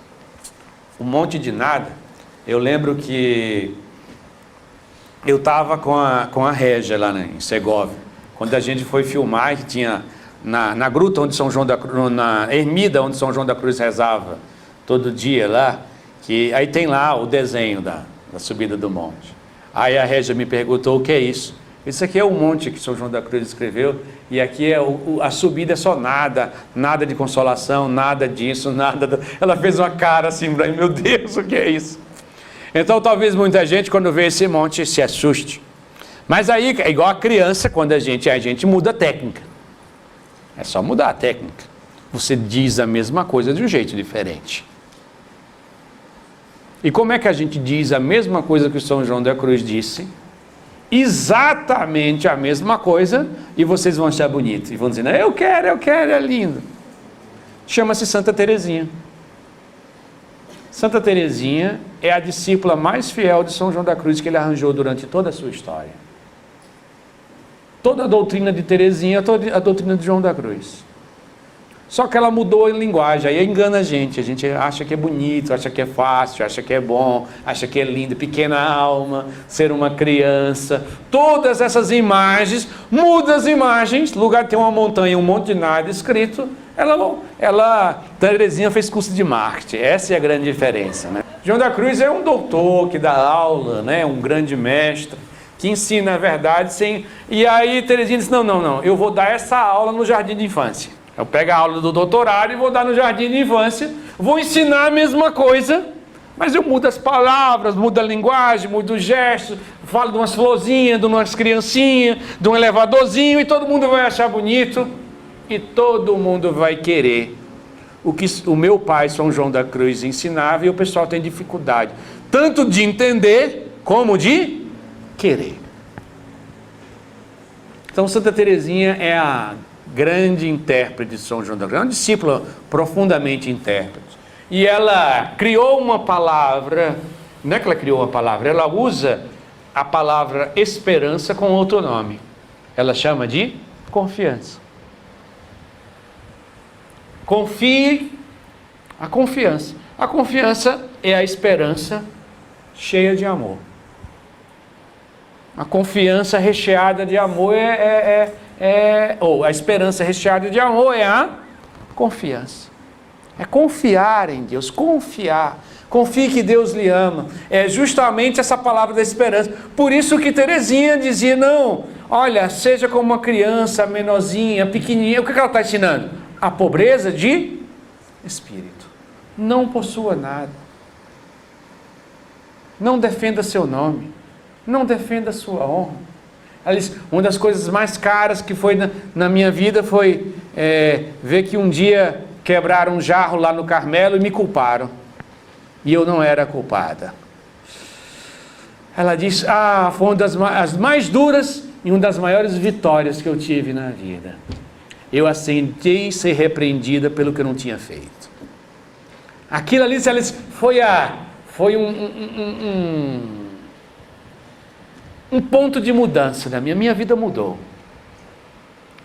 um monte de nada. Eu lembro que eu estava com a Régia lá em Segóvia, quando a gente foi filmar, que tinha na gruta onde São João da Cruz, na ermida onde São João da Cruz rezava todo dia lá, que aí tem lá o desenho da subida do monte. Aí a Régia me perguntou: o que é isso? Isso aqui é o monte que São João da Cruz escreveu, e aqui a subida é só nada de consolação, nada disso, Ela fez uma cara assim para mim: meu Deus, o que é isso? Então talvez muita gente, quando vê esse monte, se assuste. Mas aí é igual a criança, quando a gente muda a técnica. É só mudar a técnica. Você diz a mesma coisa de um jeito diferente. E como é que a gente diz a mesma coisa que o São João da Cruz disse? Exatamente a mesma coisa, e vocês vão achar bonito. E vão dizer: eu quero, é lindo. Chama-se Santa Teresinha. Santa Teresinha é a discípula mais fiel de São João da Cruz que ele arranjou durante toda a sua história. Toda a doutrina de Teresinha é a doutrina de João da Cruz. Só que ela mudou a linguagem, aí engana a gente acha que é bonito, acha que é fácil, acha que é bom, acha que é lindo, pequena alma, ser uma criança. Todas essas imagens, muda as imagens, no lugar de ter uma montanha, um monte de nada escrito, Teresinha fez curso de marketing, essa é a grande diferença, né? João da Cruz é um doutor que dá aula, né? Um grande mestre, que ensina a verdade sem... E aí Teresinha disse: não, eu vou dar essa aula no jardim de infância. Eu pego a aula do doutorado e vou dar no jardim de infância, vou ensinar a mesma coisa, mas eu mudo as palavras, mudo a linguagem, mudo o gesto, falo de umas florzinhas, de umas criancinhas, de um elevadorzinho, e todo mundo vai achar bonito, e todo mundo vai querer o que o meu pai, São João da Cruz, ensinava, e o pessoal tem dificuldade, tanto de entender, como de querer. Então, Santa Teresinha é a grande intérprete de São João da Cruz, é uma discípula profundamente intérprete. E ela criou uma palavra, não é que ela criou uma palavra, ela usa a palavra esperança com outro nome. Ela chama de confiança. Confie, a confiança. A confiança é a esperança cheia de amor. A confiança recheada de amor ou a esperança recheada de amor é a confiança. É confiar em Deus, confiar. Confie que Deus lhe ama. É justamente essa palavra da esperança. Por isso que Teresinha dizia, não, olha, seja como uma criança menorzinha, pequenininha. O que ela está ensinando? A pobreza de espírito. Não possua nada. Não defenda seu nome. Não defenda sua honra. Ela disse, uma das coisas mais caras que foi na minha vida foi ver que um dia quebraram um jarro lá no Carmelo e me culparam. E eu não era culpada. Ela disse, foi uma das mais duras e uma das maiores vitórias que eu tive na vida. Eu aceitei ser repreendida pelo que eu não tinha feito. Aquilo ali, ela disse, foi um ponto de mudança na minha vida mudou.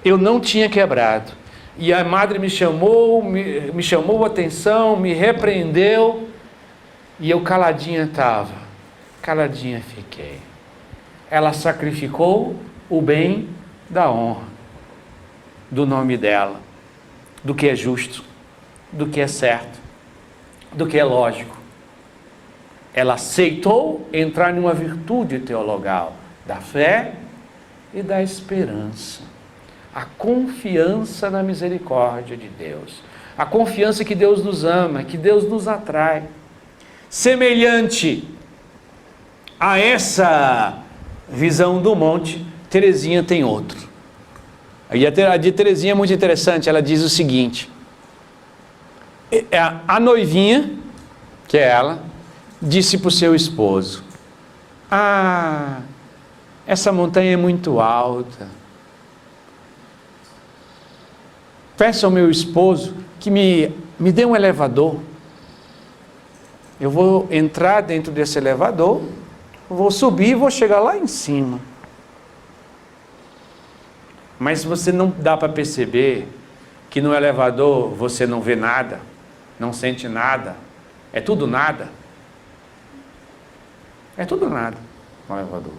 Eu não tinha quebrado. E a madre me chamou a atenção, me repreendeu, e eu caladinha estava, caladinha fiquei. Ela sacrificou o bem da honra, do nome dela, do que é justo, do que é certo, do que é lógico. Ela aceitou entrar numa virtude teologal da fé e da esperança. A confiança na misericórdia de Deus. A confiança que Deus nos ama, que Deus nos atrai. Semelhante a essa visão do monte, Teresinha tem outro. E a de Teresinha é muito interessante, ela diz o seguinte, a noivinha, que é ela, disse para o seu esposo, essa montanha é muito alta, peça ao meu esposo que me dê um elevador, eu vou entrar dentro desse elevador, vou subir e vou chegar lá em cima. Mas você não dá para perceber que no elevador você não vê nada, não sente nada, é tudo nada. É tudo nada no elevador.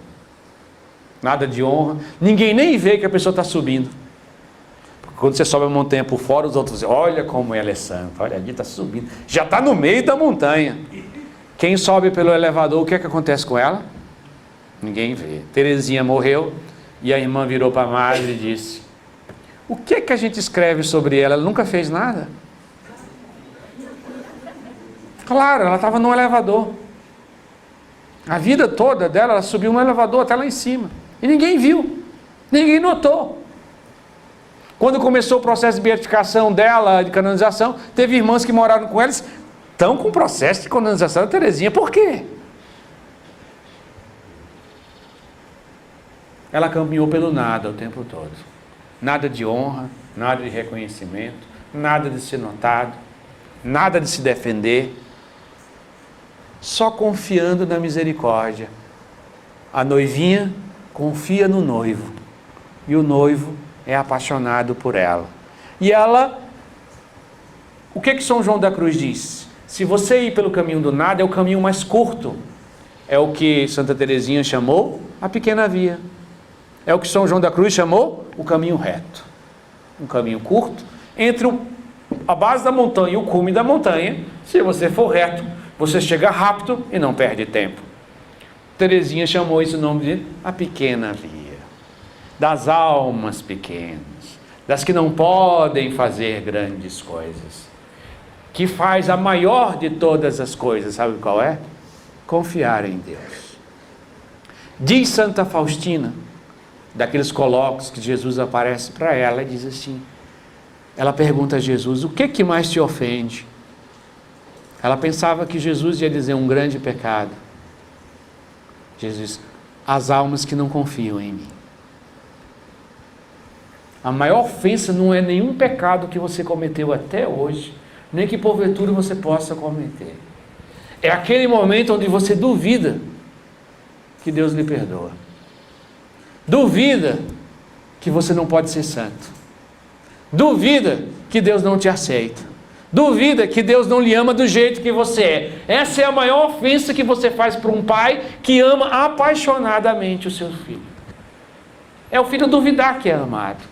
Nada de honra, ninguém nem vê que a pessoa está subindo. Porque quando você sobe a montanha por fora, os outros dizem, olha como ela é santa, olha ali está subindo, já está no meio da montanha. Quem sobe pelo elevador, o que é que acontece com ela? Ninguém vê. Teresinha morreu e a irmã virou para a madre e disse, o que é que a gente escreve sobre ela? Ela nunca fez nada. Claro, ela estava no elevador. A vida toda dela, ela subiu no elevador até lá em cima. E ninguém viu, ninguém notou. Quando começou o processo de beatificação dela, de canonização, teve irmãs que moraram com elas, estão com o processo de canonização da Teresinha. Por quê? Ela caminhou pelo nada o tempo todo. Nada de honra, nada de reconhecimento, nada de ser notado, nada de se defender. Só confiando na misericórdia. A noivinha confia no noivo. E o noivo é apaixonado por ela. E ela, o que São João da Cruz diz? Se você ir pelo caminho do nada, é o caminho mais curto. É o que Santa Teresinha chamou a pequena via. É o que São João da Cruz chamou o caminho reto. Um caminho curto, entre a base da montanha e o cume da montanha. Se você for reto, você chega rápido e não perde tempo. Teresinha chamou esse nome de a pequena via. Das almas pequenas, das que não podem fazer grandes coisas. Que faz a maior de todas as coisas, sabe qual é? Confiar em Deus. Diz Santa Faustina, daqueles colóquios que Jesus aparece para ela, e diz assim, ela pergunta a Jesus: o que mais te ofende? Ela pensava que Jesus ia dizer um grande pecado. Jesus: as almas que não confiam em mim. A maior ofensa não é nenhum pecado que você cometeu até hoje, nem que porventura você possa cometer. É aquele momento onde você duvida que Deus lhe perdoa. Duvida que você não pode ser santo. Duvida que Deus não te aceita. Duvida que Deus não lhe ama do jeito que você é. Essa é a maior ofensa que você faz para um pai que ama apaixonadamente o seu filho. É o filho duvidar que é amado.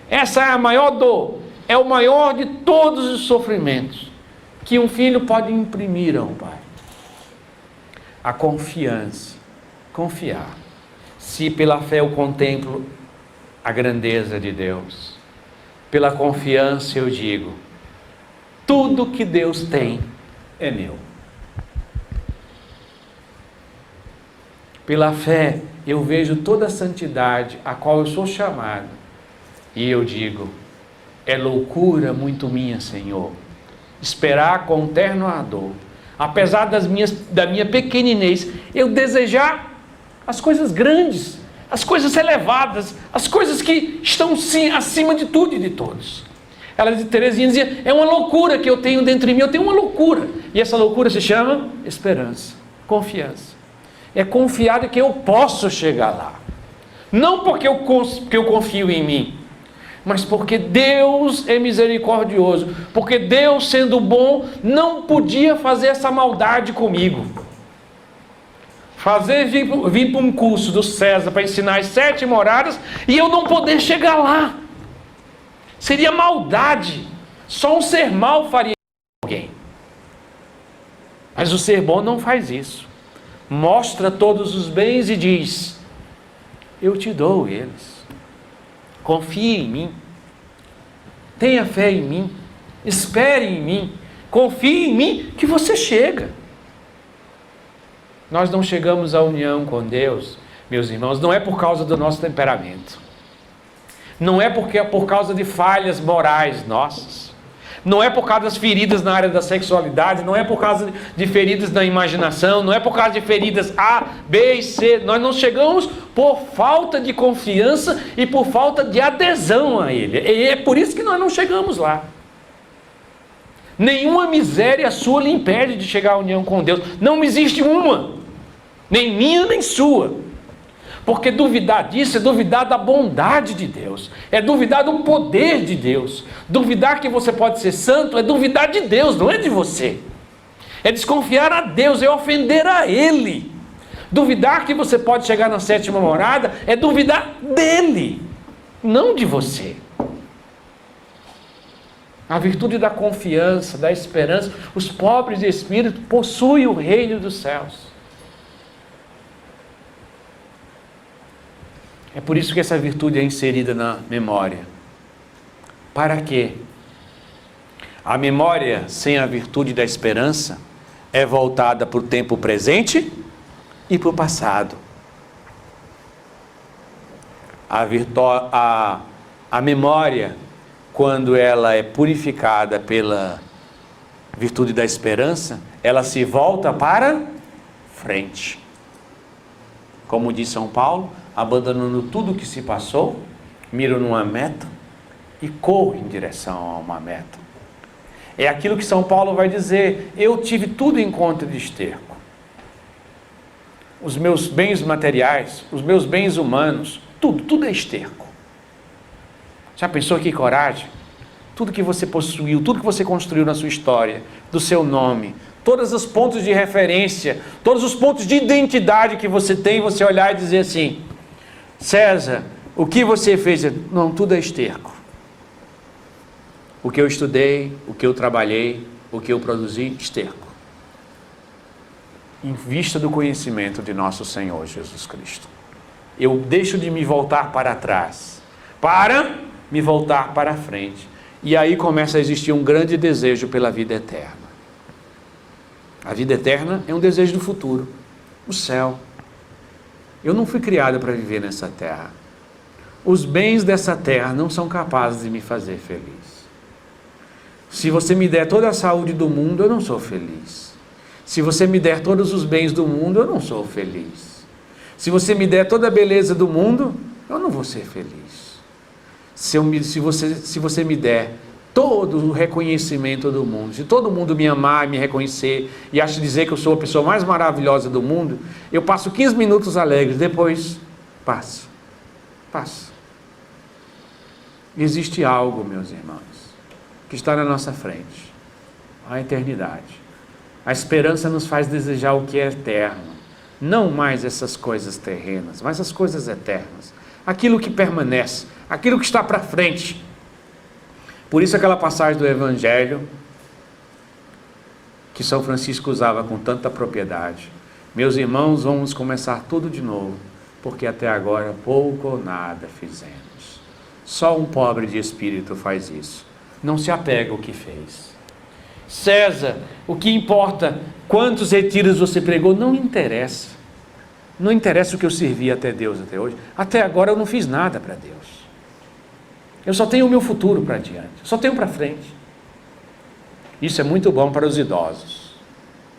Essa é a maior dor. É o maior de todos os sofrimentos que um filho pode imprimir a um pai. A confiança. Confiar. Se pela fé eu contemplo a grandeza de Deus, pela confiança eu digo: tudo que Deus tem é meu. Pela fé eu vejo toda a santidade a qual eu sou chamado, e eu digo: é loucura muito minha, Senhor, esperar com terno ardor, apesar da minha pequeninez, eu desejar as coisas grandes, as coisas elevadas, as coisas que estão sim acima de tudo e de todos. Teresinha dizia: é uma loucura que eu tenho dentro de mim, eu tenho uma loucura. E essa loucura se chama esperança, confiança. É confiar de que eu posso chegar lá. Não porque eu confio em mim, mas porque Deus é misericordioso. Porque Deus, sendo bom, não podia fazer essa maldade comigo. Vir para um curso do César para ensinar as 7 moradas e eu não poder chegar lá. Seria maldade. Só um ser mau faria alguém. Mas o ser bom não faz isso. Mostra todos os bens e diz: eu te dou eles. Confie em mim. Tenha fé em mim. Espere em mim. Confie em mim que você chega. Nós não chegamos à união com Deus, meus irmãos, não é por causa do nosso temperamento. Não é porque é por causa de falhas morais nossas. Não é por causa das feridas na área da sexualidade, não é por causa de feridas na imaginação, não é por causa de feridas A, B e C. Nós não chegamos por falta de confiança e por falta de adesão a Ele. E é por isso que nós não chegamos lá. Nenhuma miséria sua lhe impede de chegar à união com Deus. Não existe uma, nem minha nem sua. Porque duvidar disso é duvidar da bondade de Deus, é duvidar do poder de Deus. Duvidar que você pode ser santo é duvidar de Deus, não é de você. É desconfiar a Deus, é ofender a Ele. Duvidar que você pode chegar na 7ª morada é duvidar dEle, não de você. A virtude da confiança, da esperança, os pobres de espírito possuem o reino dos céus. É por isso que essa virtude é inserida na memória. Para quê? A memória sem a virtude da esperança é voltada para o tempo presente e para o passado. A memória, quando ela é purificada pela virtude da esperança, ela se volta para frente. Como diz São Paulo, abandonando tudo o que se passou, miro numa meta e corro em direção a uma meta. É aquilo que São Paulo vai dizer: eu tive tudo em conta de esterco. Os meus bens materiais, os meus bens humanos, tudo é esterco. Já pensou que coragem? Tudo que você possuiu, tudo que você construiu na sua história, do seu nome, todos os pontos de referência, todos os pontos de identidade que você tem, você olhar e dizer assim: César, o que você fez? Não, tudo é esterco. O que eu estudei, o que eu trabalhei, o que eu produzi, esterco. Em vista do conhecimento de nosso Senhor Jesus Cristo, eu deixo de me voltar para trás, para me voltar para a frente. E aí começa a existir um grande desejo pela vida eterna. A vida eterna é um desejo do futuro, o céu. Eu não fui criado para viver nessa terra. Os bens dessa terra não são capazes de me fazer feliz. Se você me der toda a saúde do mundo, eu não sou feliz. Se você me der todos os bens do mundo, eu não sou feliz. Se você me der toda a beleza do mundo, eu não vou ser feliz. Se você me der todo o reconhecimento do mundo, se todo mundo me amar e me reconhecer e acha dizer que eu sou a pessoa mais maravilhosa do mundo, eu passo 15 minutos alegres, depois passo. Existe algo, meus irmãos, que está na nossa frente, a eternidade. A esperança nos faz desejar o que é eterno, não mais essas coisas terrenas, mas as coisas eternas, aquilo que permanece, aquilo que está para frente. Por isso aquela passagem do Evangelho que São Francisco usava com tanta propriedade: meus irmãos, vamos começar tudo de novo, porque até agora pouco ou nada fizemos. Só um pobre de espírito faz isso. Não se apega ao que fez. César, o que importa, quantos retiros você pregou, não interessa. Não interessa o que eu servi até Deus até hoje. Até agora eu não fiz nada para Deus. Eu só tenho o meu futuro para diante, só tenho para frente. Isso é muito bom para os idosos.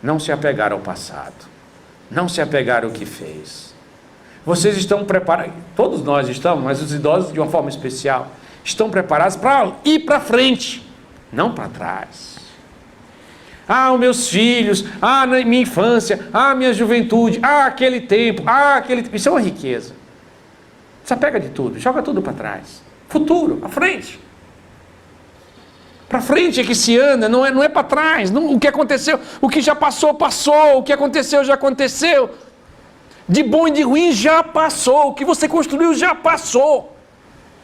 Não se apegar ao passado, não se apegar ao que fez. Vocês estão preparados, todos nós estamos, mas os idosos de uma forma especial, estão preparados para ir para frente, não para trás. Ah, os meus filhos, ah, na minha infância, ah, minha juventude, ah, aquele tempo, isso é uma riqueza. Se apega de tudo, joga tudo para trás. Futuro, à frente. Para frente é que se anda, não é para trás. Não, o que aconteceu, o que já passou, passou. O que aconteceu, já aconteceu. De bom e de ruim já passou. O que você construiu já passou.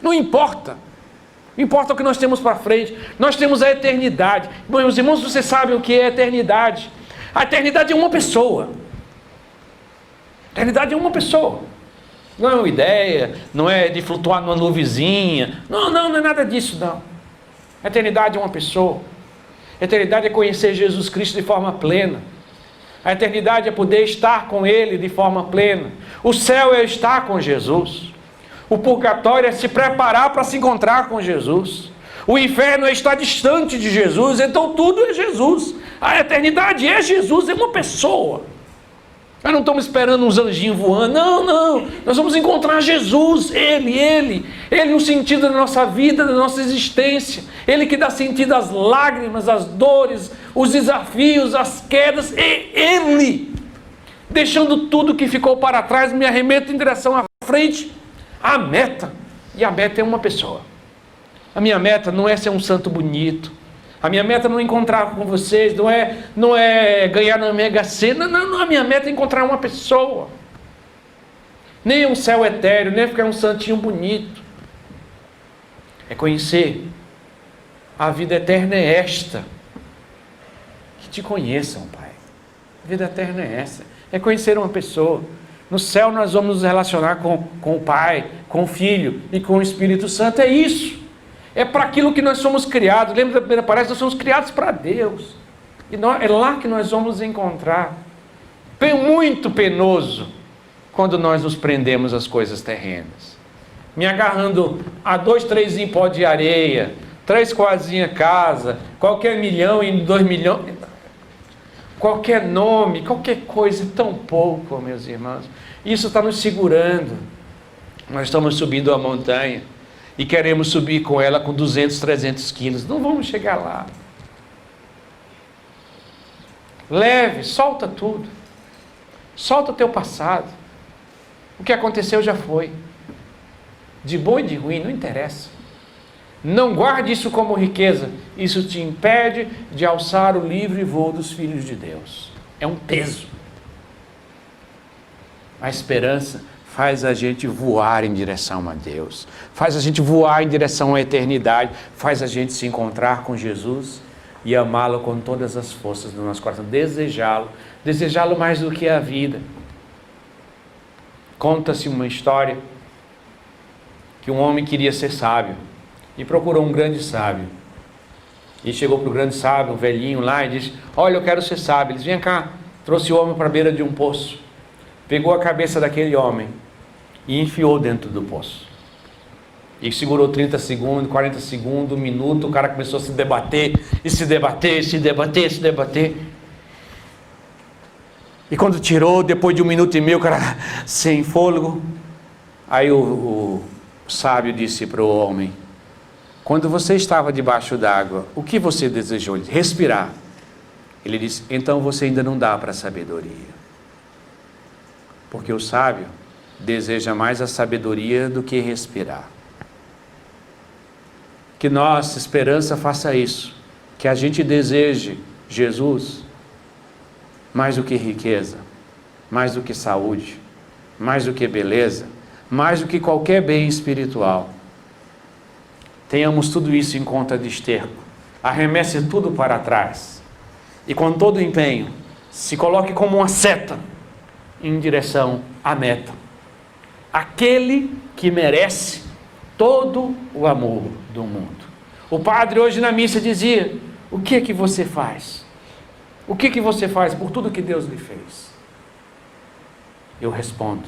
Não importa. Importa o que nós temos para frente. Nós temos a eternidade. Bom, meus irmãos, vocês sabem o que é a eternidade. A eternidade é uma pessoa. A eternidade é uma pessoa. Não é uma ideia, não é de flutuar numa nuvezinha. Não é nada disso, não. A eternidade é uma pessoa. A eternidade é conhecer Jesus Cristo de forma plena. A eternidade é poder estar com Ele de forma plena. O céu é estar com Jesus. O purgatório é se preparar para se encontrar com Jesus. O inferno é estar distante de Jesus. Então tudo é Jesus. A eternidade é Jesus, é uma pessoa. Nós não estamos esperando uns anjinhos voando. Não. Nós vamos encontrar Jesus. Ele o sentido da nossa vida, da nossa existência. Ele que dá sentido às lágrimas, às dores, os desafios, as quedas. Ele, deixando tudo que ficou para trás, me arremeto em direção à frente, à meta. E a meta é uma pessoa. A minha meta não é ser um santo bonito. A minha meta não é encontrar com vocês, não é ganhar na Mega Sena. Não, a minha meta é encontrar uma pessoa. Nem é um céu etéreo, nem é ficar um santinho bonito. É conhecer. A vida eterna é esta. Que te conheçam, Pai. A vida eterna é essa. É conhecer uma pessoa. No céu nós vamos nos relacionar com o Pai, com o Filho e com o Espírito Santo. É isso. É para aquilo que nós somos criados. Lembra da primeira palestra? Nós somos criados para Deus. E é lá que nós vamos encontrar. Muito penoso quando nós nos prendemos às coisas terrenas. Me agarrando a 2, 3 em pó de areia, 3 quadrinhas casa, qualquer milhão e 2 milhões, qualquer nome, qualquer coisa, tão pouco, meus irmãos. Isso está nos segurando. Nós estamos subindo a montanha e queremos subir com ela com 200, 300 quilos. Não vamos chegar lá. Leve, solta tudo. Solta o teu passado. O que aconteceu já foi. De bom e de ruim, não interessa. Não guarde isso como riqueza. Isso te impede de alçar o livre voo dos filhos de Deus. É um peso. A esperança faz a gente voar em direção a Deus, faz a gente voar em direção à eternidade, faz a gente se encontrar com Jesus e amá-lo com todas as forças do nosso coração, desejá-lo mais do que a vida. Conta-se uma história que um homem queria ser sábio e procurou um grande sábio. E chegou para o grande sábio, um velhinho lá, e disse: olha, eu quero ser sábio. Ele disse: vem cá. Trouxe o homem para a beira de um poço, pegou a cabeça daquele homem e enfiou dentro do poço. E segurou 30 segundos, 40 segundos, 1 minuto, o cara começou a se debater, e se debater, se debater, se debater. E quando tirou, depois de 1 minuto e meio, o cara sem fôlego. Aí o sábio disse para o homem: quando você estava debaixo d'água, o que você desejou? Respirar. Ele disse: então você ainda não dá para a sabedoria. Porque o sábio deseja mais a sabedoria do que respirar. Que nossa esperança faça isso. Que a gente deseje Jesus mais do que riqueza, mais do que saúde, mais do que beleza, mais do que qualquer bem espiritual. Tenhamos tudo isso em conta de esterco. Arremesse tudo para trás. E com todo empenho, se coloque como uma seta em direção à meta. Aquele que merece todo o amor do mundo. O padre hoje na missa dizia: o que é que você faz? O que é que você faz por tudo que Deus lhe fez? Eu respondo: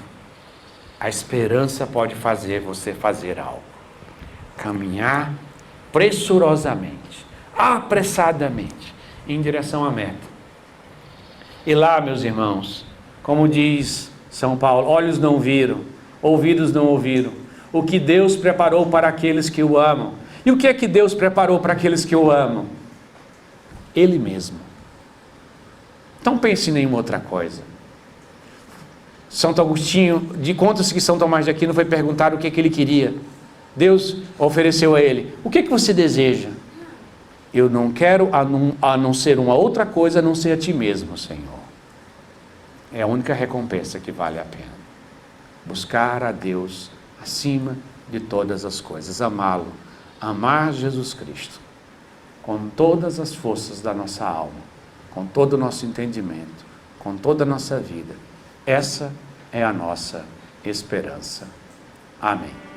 a esperança pode fazer você fazer algo. Caminhar pressurosamente, apressadamente, em direção à meta. E lá, meus irmãos, como diz São Paulo, olhos não viram, ouvidos não ouviram, o que Deus preparou para aqueles que o amam. E o que é que Deus preparou para aqueles que o amam? Ele mesmo. Não pense em nenhuma outra coisa. Santo Agostinho, conta-se que São Tomás de Aquino foi perguntar o que ele queria. Deus ofereceu a ele: o que você deseja? Eu não quero a não ser uma outra coisa, a não ser a ti mesmo, Senhor. É a única recompensa que vale a pena. Buscar a Deus acima de todas as coisas. Amá-lo. Amar Jesus Cristo. Com todas as forças da nossa alma. Com todo o nosso entendimento. Com toda a nossa vida. Essa é a nossa esperança. Amém.